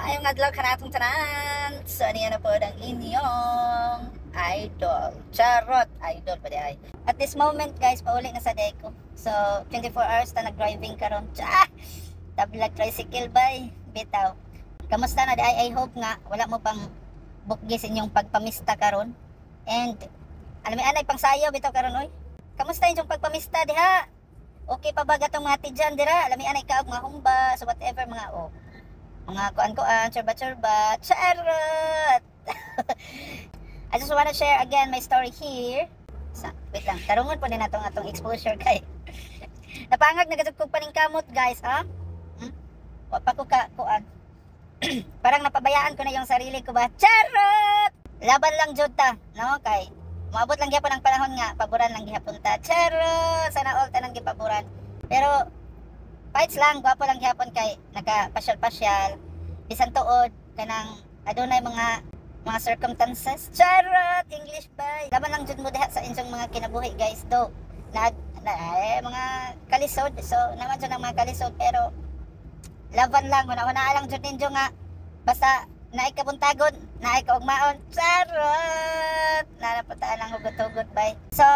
Maayong adlaw kanatong tanan. So niya na po ang inyong idol. Charot, idol pa di ay. At this moment guys, pauli na sa Deco. So 24 hours ta nag-driving karon. Tablag tricycle bay, bitaw. Kamusta na di ay? I hope nga wala mo pang bukgi sa inyong pagpamista karon. And alam mo anay pang sayo bitaw karon oy. Kamusta inyong pagpamista diha? Okay pa ba gatong mga tidyan dira? Alam mo anay kaog mga humba, so whatever mga mga kuan-kuan, churba-churba, charot! I just wanna share again my story here. Wait lang, tarungon po din atong exposure kay. Napangag nagasag kog paningkamot guys, ha? Wa pa ko kuan. Parang napabayaan ko na yung sarili ko ba? Charot! Laban lang jud ta, no? Kay maabot lang gyapon ang panahon nga paboran lang gihapon ta. Charot! Sana all tanang gipaboran. Pero fights lang, gwapo lang gihapon kay naka-pasyal-pasyal. Bisan tuod kanang adunay mga circumstances. Charot! English bay. Laban lang jud mo diha sa inyong mga kinabuhi guys do. Mga kalisod. So naman jud ang mga kalisod pero laban lang una lang jud ninyo nga basta naay kabuntagon, naay kaugmaon. Charot! Nanapataan lang hugot-hugot bay. So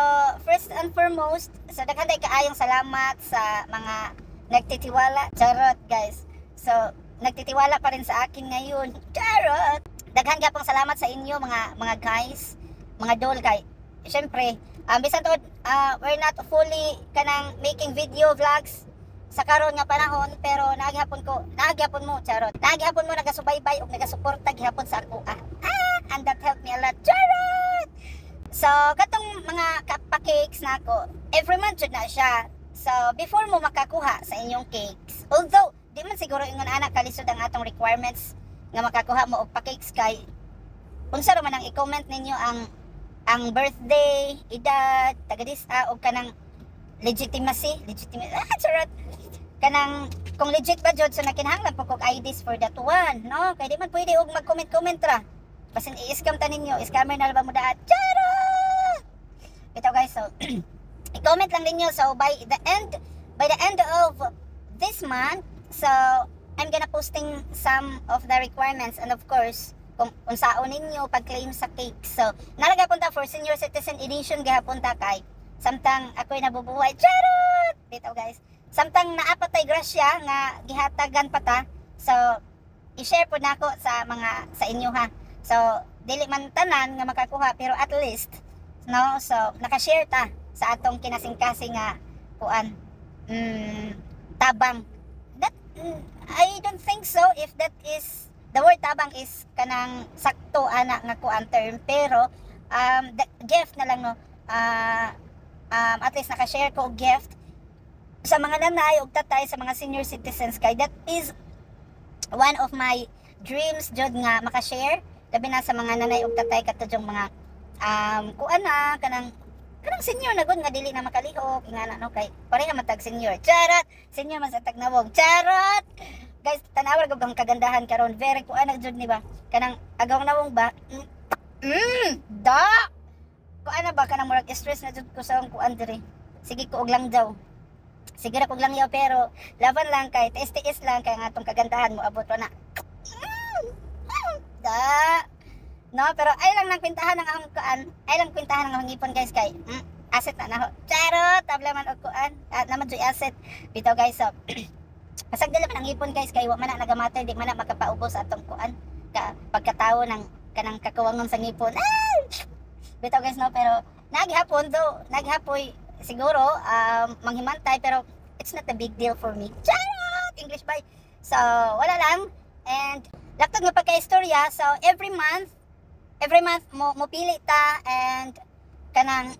first and foremost, so daghan day kaayong salamat sa mga nagtitiwala. Charot guys. So nagtitiwala pa rin sa akin ngayon. Charot! Daghan gyapong salamat sa inyo mga guys, mga dol kay. Syempre, bisan to we're not fully kanang making video vlogs sa karon nga panahon pero naghapon mo charot. Naghapon mo nagasubaybay ug nagasuporta gihapon sa ako. And that helped me a lot. Charot! So katong mga pa-cakes nako, every month jud na siya. So, before mo makakuha sa inyong cakes, although, di man siguro ingon anak kalisod ang atong requirements nga makakuha mo og pa-cakes kay unsa ra man ang i-comment ninyo ang birthday, edad, taga-disa o kanang legitimacy, charot. Kanang kung legit ba jud so nakinahanglan po kog IDs for that one, no? Kay di man pwede og mag-comment ra. Basin i-scam ta ninyo, scammer na ba mo daat? Charot! Ito guys, so i-comment lang ninyo. So by the end of this month, so I'm gonna posting some of the requirements and of course kung unsaon ninyo pag-claim sa cake. So nalagay punta for senior citizen edition gihapon ta kay samtang ako'y nabubuhay. Charot! Bitaw guys. Samtang naapatay grasya nga gihatagan pa ta. So i-share po nako sa inyo ha. So dili man tanan nga makakuha pero at least no, so naka-share ta sa atong kinasing-kasing nga kuan tabang. That I don't think so if that is the word tabang is kanang sakto ana nga kuan term pero the gift na lang no, at least naka-share ko og gift sa mga nanay ug tatay sa mga senior citizens kay that is one of my dreams jud nga maka-share labi na sa mga nanay ug tatay katudjong mga kuan na kanang senior na gud nga dili na makalihok ingana no kay pareha matag senior. Charot! Senior man sa tagnawog. Charot! Guys, tanawar gud ang kagandahan karon. Very kuan na jud ni ba? Kanang agaw nawong ba? Da! Kuan na ba kanang murag stress na jud ko sa kuan diri. Sige ko og lang daw. Sige ra ko lang yaw pero laban lang kay tiis lang kay nga atong kagandahan mo abot pa na. Da! No, pero ay lang nang kwentahan ng akong kuan. Ay lang kwentahan ng akong ipon guys kay asset na naho. Charot, tabla man og kuan. Naman joy asset. Bitaw guys, so pasag dala man ang ipon guys kay wa man na nagamatter, di man na makapaubos atong kuan. Pagkatawo ng kanang kakuwangon sa ngipon. Bitaw guys no, pero naghapoy siguro manghimantay pero it's not a big deal for me. Charot, English bay. So wala lang and laktod nga pagka-istorya. So every month mo pili ta and kanang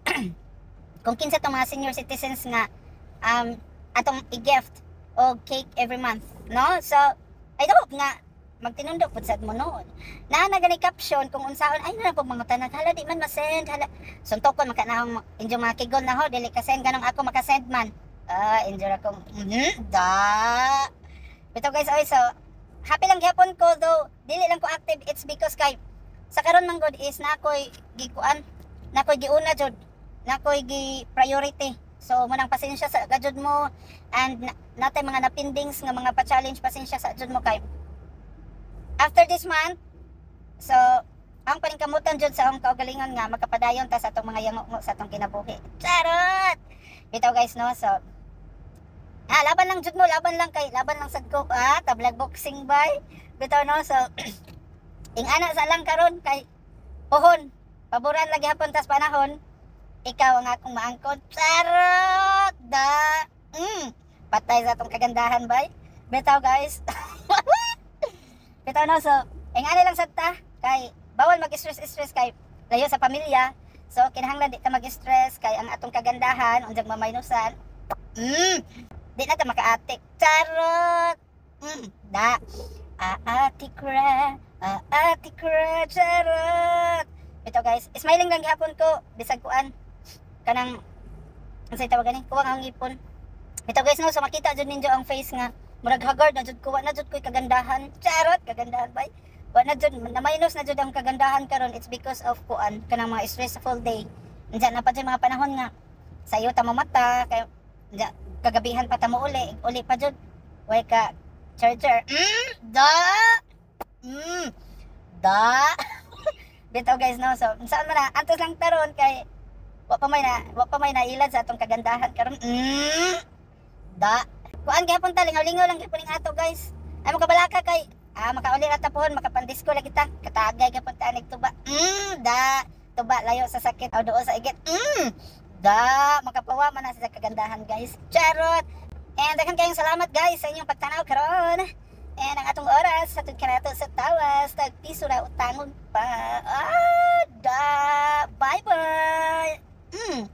kung kinsa tong mga senior citizens nga atong i-gift o cake every month, no? So I hope nga magtinundok pud sad mo noon na gani caption kung unsaon ay na pag mangutanag hala di man ma-send hala suntokon makanahong injo mga kigol na ho dili ka send ganong ako maka-send man injo akong da bitaw guys. So happy lang gyapon ko though dili lang ko active. It's because kay sa karon man god is nakoy gikuan, nakoy giuna jud, nakoy gi priority. So munang pasensya sa gajud mo and natay mga napindings nga mga pa-challenge pasensya sa jud mo kay after this month, so ang paningkamutan jud sa akong kaugalingon nga makapadayon ta sa atong mga yango sa atong kinabuhi. Charot. Bitaw guys no, so laban lang jud mo, laban lang sad ko, tablag boxing bay. Bitaw no, so ingana sa lang karon kay pohon, paboran lagi hapon tas panahon. Ikaw ang akong maangkon. Charot da. Patay sa atong kagandahan bay. Bitaw guys. Bitaw no, so ingana lang sad ta kay bawal mag-stress kay layo sa pamilya. So kinahanglan di ta mag-stress kay ang atong kagandahan unsang mamaynusan. Di na ta makaatik. Charot. Da. Aatikra, charot. Ito guys, smiling lang gihapon ko bisag kuan kanang unsay tawag gani, kuwang ang ipon. Ito guys no, so makita jud ninyo ang face nga murag haggard na jud ko, wa na jud ko'y kagandahan. Charot, kagandahan bay. Wa na jud na minus na jud ang kagandahan karon. It's because of kuan kanang mga stressful day. Unsa na pa jud mga panahon nga sayo ta mamata kay kagabihan pa ta mo uli pa jud way ka charger. Da. Bitaw guys no, so saan man na antos lang taron kay wa pa may nailad sa atong kagandahan karon. Da. Kuan gyapon ta lingaw-lingaw lang gyapon ning ato guys. Ay makabalaka kay makauli ra ta pohon makapandisko lagi ta. Katagay gyapon ta anig tuba. Da. Tuba layo sa sakit o duo sa igit. Da. Makapawa man na sa kagandahan guys. Charot. And daghan kayong salamat guys sa inyong pagtanaw karon. And ang atong oras sa kanato sa tawas tag piso ra utangon pa. Da. Bye bye.